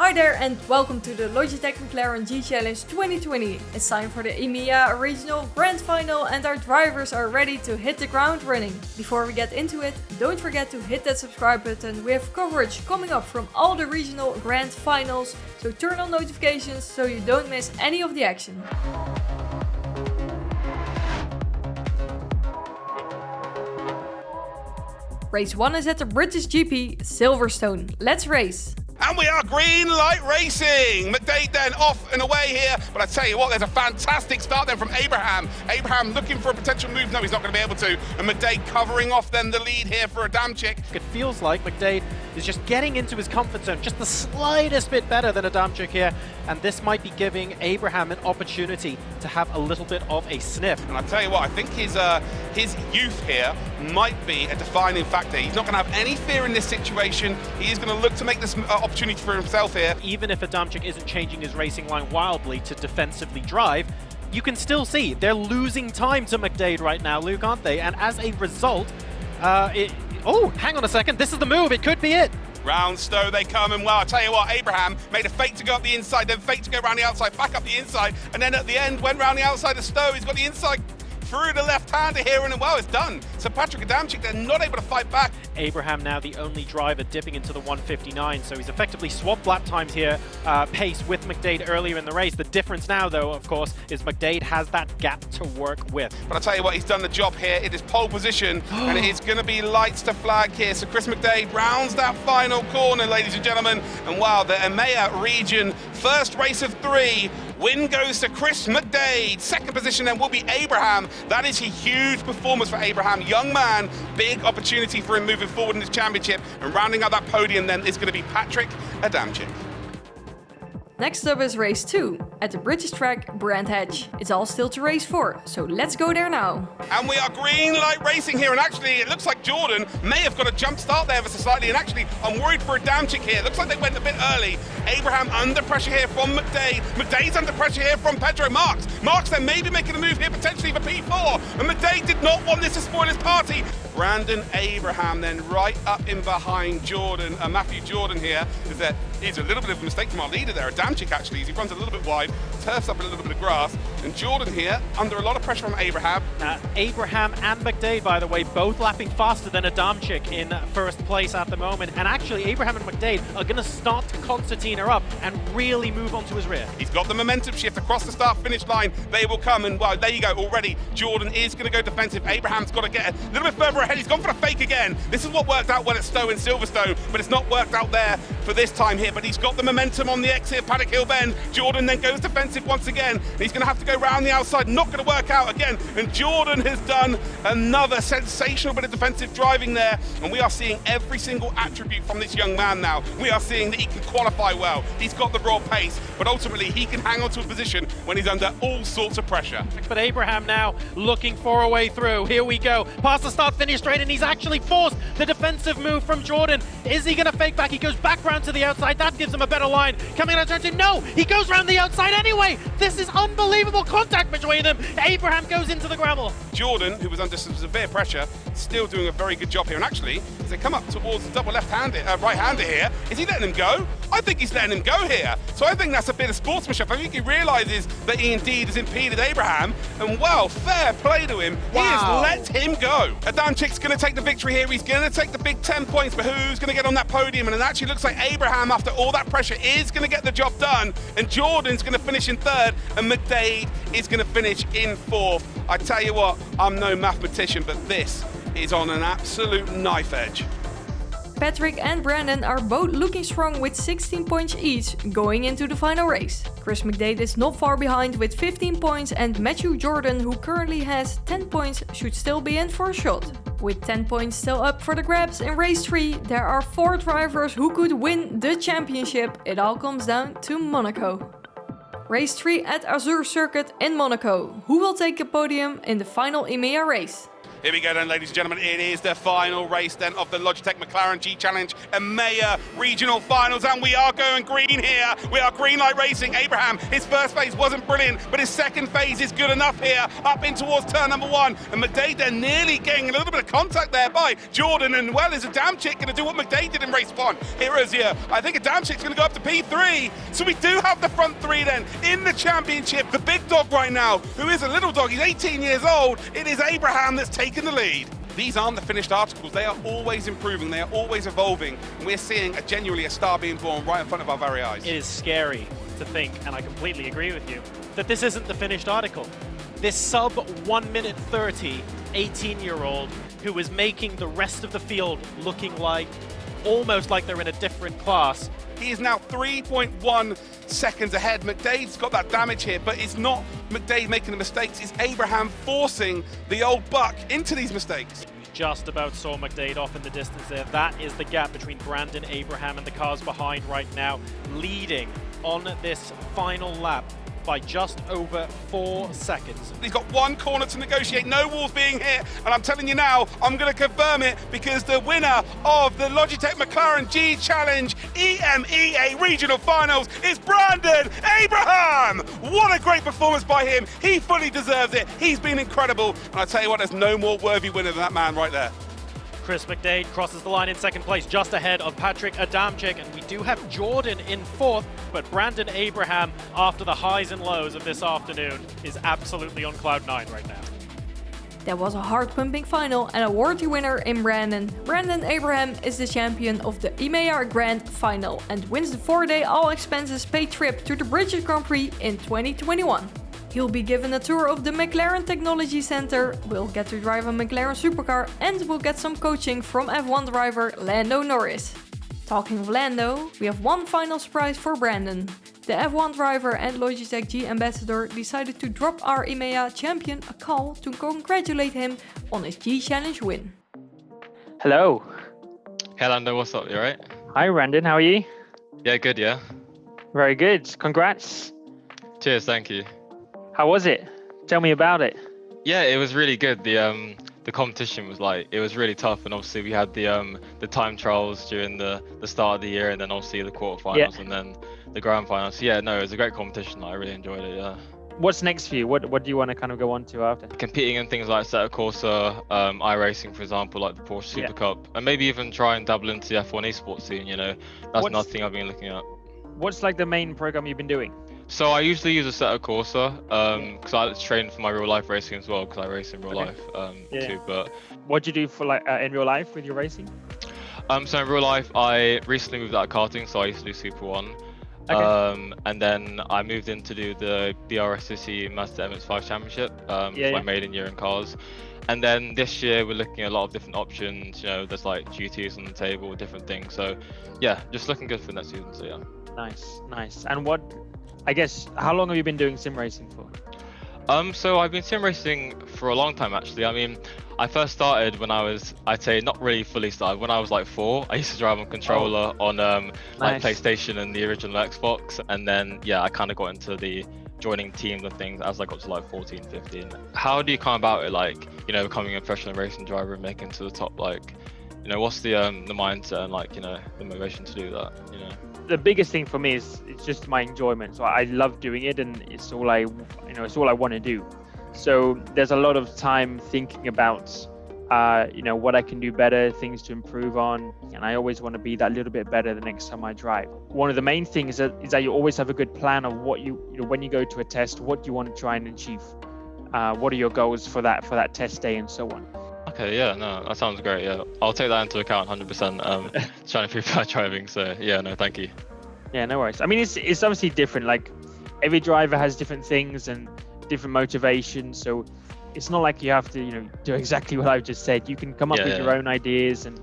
Hi there and welcome to the Logitech McLaren G Challenge 2020. It's time for the EMEA Regional Grand Final and our drivers are ready to hit the ground running. Before we get into it, don't forget to hit that subscribe button. We have coverage coming up from all the Regional Grand Finals, so turn on notifications so you don't miss any of the action. Race 1 is at the British GP Silverstone. Let's race! And we are green light racing. McDade then off and away here. But I tell you what, there's a fantastic start then from Abraham. Abraham looking for a potential move. No, he's not going to be able to. And McDade covering off then the lead here for Adamczyk. It feels like McDade is just getting into his comfort zone, just the slightest bit better than Adamczyk here. And this might be giving Abraham an opportunity to have a little bit of a sniff. And I tell you what, I think his youth here might be a defining factor. He's not going to have any fear in this situation. He is going to look to make this opportunity for himself here. Even if Adamczyk isn't changing his racing line wildly to defensively drive, you can still see they're losing time to McDade right now, Luke, aren't they? And as a result, oh, hang on a second, this is the move, it could be it. Round Stowe they come, and well, I tell you what, Abraham made a fake to go up the inside, then fake to go around the outside, back up the inside, and then at the end went round the outside of Stowe. He's got the inside through the left-hander here, and well, it's done. So Patrick Adamczyk, they're not able to fight back. Abraham now the only driver dipping into the 159, so he's effectively swapped lap times here, pace with McDade earlier in the race. The difference now, though, of course, is McDade has that gap to work with. But I tell you what, he's done the job here. It is pole position, and it is going to be lights to flag here. So Chris McDade rounds that final corner, ladies and gentlemen. And wow, the EMEA region, first race of 3. Win goes to Chris McDade. Second position then will be Abraham. That is a huge performance for Abraham. Young man, big opportunity for him moving forward in this championship. And rounding out that podium then is going to be Patrick Adamczyk. Next up is race 2 at the British track Brands Hatch. It's all still to race 4, so let's go there now. And we are green light racing here, and actually it looks like Jordan may have got a jump start there ever so slightly, and actually I'm worried for Adamczyk here. It looks like they went a bit early. Abraham under pressure here from McDade. McDade's under pressure here from Pedro Marks. Marks then maybe making a move here potentially for P4, and McDade did not want this to spoil his party. Brandon Abraham then right up in behind Jordan, Matthew Jordan here, is that is a little bit of a mistake from our leader there, Adamczyk actually, as he runs a little bit wide, turfs up a little bit of grass, and Jordan here under a lot of pressure from Abraham. Abraham and McDade, by the way, both lapping faster than Adamczyk in first place at the moment, and actually Abraham and McDade are going to start to concertina up and really move on to his rear. He's got the momentum shift across the start-finish line. They will come, and well, there you go, already Jordan is going to go defensive. Abraham's got to get a little bit further ahead. He's gone for a fake again. This is what worked out well at Stowe and Silverstone, but it's not worked out there for this time here. But he's got the momentum on the exit of Paddock Hill Bend. Jordan then goes defensive once again. He's going to have to go round the outside, not going to work out again. And Jordan has done another sensational bit of defensive driving there. And we are seeing every single attribute from this young man now. We are seeing that he can qualify well. He's got the raw pace, but ultimately he can hang on to a position when he's under all sorts of pressure. But Abraham now looking for a way through. Here we go. Past the start-finish straight, and he's actually forced the defensive move from Jordan. Is he going to fake back? He goes back round to the outside. That gives him a better line. Coming out of turn 2. No, he goes round the outside anyway. This is unbelievable contact between them. Abraham goes into the gravel. Jordan, who was under some severe pressure, still doing a very good job here. And actually, as they come up towards the double right-hander here, is he letting him go? I think he's letting him go here. So I think that's a bit of sportsmanship. I think he realises that he indeed has impeded Abraham. And well, fair play to him. Wow. He has let him go. Adamczyk's going to take the victory here. He's going to take the big 10 points, but who's going to get on that podium? And it actually looks like Abraham, after all that pressure, is going to get the job done. And Jordan's going to finish in 3rd, and McDade is going to finish in 4th. I tell you what, I'm no mathematician, but this is on an absolute knife edge. Patrick and Brandon are both looking strong with 16 points each going into the final race. Chris McDade is not far behind with 15 points, and Matthew Jordan, who currently has 10 points, should still be in for a shot. With 10 points still up for the grabs in race 3, there are 4 drivers who could win the championship. It all comes down to Monaco. Race 3 at Azure Circuit in Monaco. Who will take the podium in the final EMEA race? Here we go then, ladies and gentlemen. It is the final race then of the Logitech McLaren G Challenge EMEA Regional Finals, and we are going green here. We are green light racing. Abraham, his first phase wasn't brilliant, but his second phase is good enough here, up in towards turn number 1. And McDade, they're nearly getting a little bit of contact there by Jordan, and well, is Adamczyk going to do what McDade did in race 1? Here is here. I think Adamczyk's going to go up to P3. So we do have the front 3 then in the championship. The big dog right now, who is a little dog, he's 18 years old. It is Abraham that's taken the lead. These aren't the finished articles. They are always improving. They are always evolving. And we're seeing genuinely a star being born right in front of our very eyes. It is scary to think, and I completely agree with you, that this isn't the finished article. This sub 1 minute 30 18-year-old who is making the rest of the field looking like almost like they're in a different class. He is now 3.1 seconds ahead. McDade's got that damage here, but it's not McDade making the mistakes. It's Abraham forcing the old buck into these mistakes. Just about saw McDade off in the distance there. That is the gap between Brandon, Abraham, and the cars behind right now, leading on this final lap by just over 4 seconds. He's got one corner to negotiate, no walls being hit, and I'm telling you now, I'm going to confirm it, because the winner of the Logitech McLaren G Challenge EMEA Regional Finals is Brandon Abraham! What a great performance by him. He fully deserves it. He's been incredible, and I tell you what, there's no more worthy winner than that man right there. Chris McDade crosses the line in second place, just ahead of Patrick Adamczyk, and we do have Jordan in fourth, but Brandon Abraham, after the highs and lows of this afternoon, is absolutely on cloud 9 right now. That was a heart-pumping final and a worthy winner in Brandon. Brandon Abraham is the champion of the EMEA Grand Final and wins the 4-day all-expenses-paid trip to the British Grand Prix in 2021. He'll be given a tour of the McLaren Technology Center, will get to drive a McLaren supercar, and will get some coaching from F1 driver Lando Norris. Talking of Lando, we have one final surprise for Brandon. The F1 driver and Logitech G ambassador decided to drop our EMEA champion a call to congratulate him on his G Challenge win. Hello. Hey Lando, what's up? You alright? Hi Brandon, how are you? Yeah, good, yeah. Very good. Congrats. Cheers, thank you. How was it? Tell me about it. Yeah, it was really good. The competition was it was really tough, and obviously we had the time trials during the start of the year, and then obviously the quarterfinals, and then the grand finals. So yeah, no, it was a great competition. I really enjoyed it. Yeah. What's next for you? What do you want to kind of go on to after? Competing in things like Assetto Corsa, iRacing, for example, like the Porsche Super Cup, and maybe even try and dabble into the F1 esports scene. You know, that's another thing I've been looking at. What's like the main program you've been doing? So I usually use Assetto Corsa because I like to train for my real life racing as well, because I race in real life too. But what do you do for in real life with your racing? So in real life, I recently moved out of karting, so I used to do Super 1. And then I moved in to do the BRSCC Mazda MX-5 Championship for my maiden year in cars. And then this year we're looking at a lot of different options. You know, there's like GTs on the table, different things. So yeah, just looking good for next season. So yeah. Nice. And how long have you been doing sim racing for? So I've been sim racing for a long time actually. I mean, I first started when I was, I'd say not really fully started, when I was like 4. I used to drive on controller on like PlayStation and the original Xbox, and then I kind of got into the joining teams and things as I got to like 14, 15. How do you come about it, like, you know, becoming a professional racing driver and making it to the top? Like, you know, what's the mindset and like, you know, the motivation to do that, you know? The biggest thing for me is it's just my enjoyment. So I love doing it, and it's all I want to do. So there's a lot of time thinking about, what I can do better, things to improve on, and I always want to be that little bit better the next time I drive. One of the main things is that you always have a good plan of what when you go to a test, what do you want to try and achieve, what are your goals for that test day, and so on. Okay, yeah, no, that sounds great. Yeah, I'll take that into account 100%. Trying to improve my driving, so yeah, no, thank you. Yeah, no worries. I mean, it's obviously different. Like every driver has different things and different motivations, so it's not like you have to, do exactly what I've just said. You can come up with your own ideas and,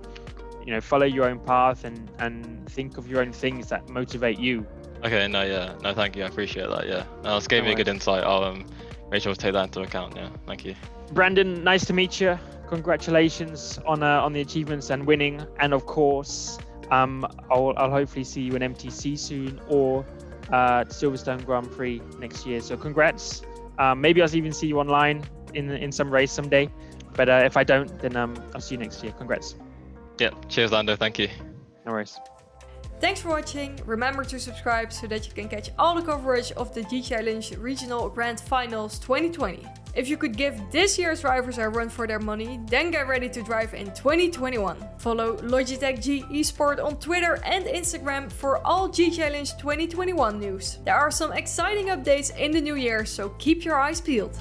follow your own path and think of your own things that motivate you. Okay, no, thank you. I appreciate that. Yeah, this gave me a good insight. I'll make sure to take that into account. Yeah, thank you. Brandon, nice to meet you. Congratulations on the achievements and winning, and of course, I'll hopefully see you in MTC soon or Silverstone Grand Prix next year. So congrats. Maybe I'll even see you online in some race someday. But if I don't, then I'll see you next year. Congrats. Yeah, cheers, Lando. Thank you. No worries. Thanks for watching. Remember to subscribe so that you can catch all the coverage of the G Challenge Regional Grand Finals 2020. If you could give this year's drivers a run for their money, then get ready to drive in 2021. Follow Logitech G Esport on Twitter and Instagram for all G Challenge 2021 news. There are some exciting updates in the new year, so keep your eyes peeled.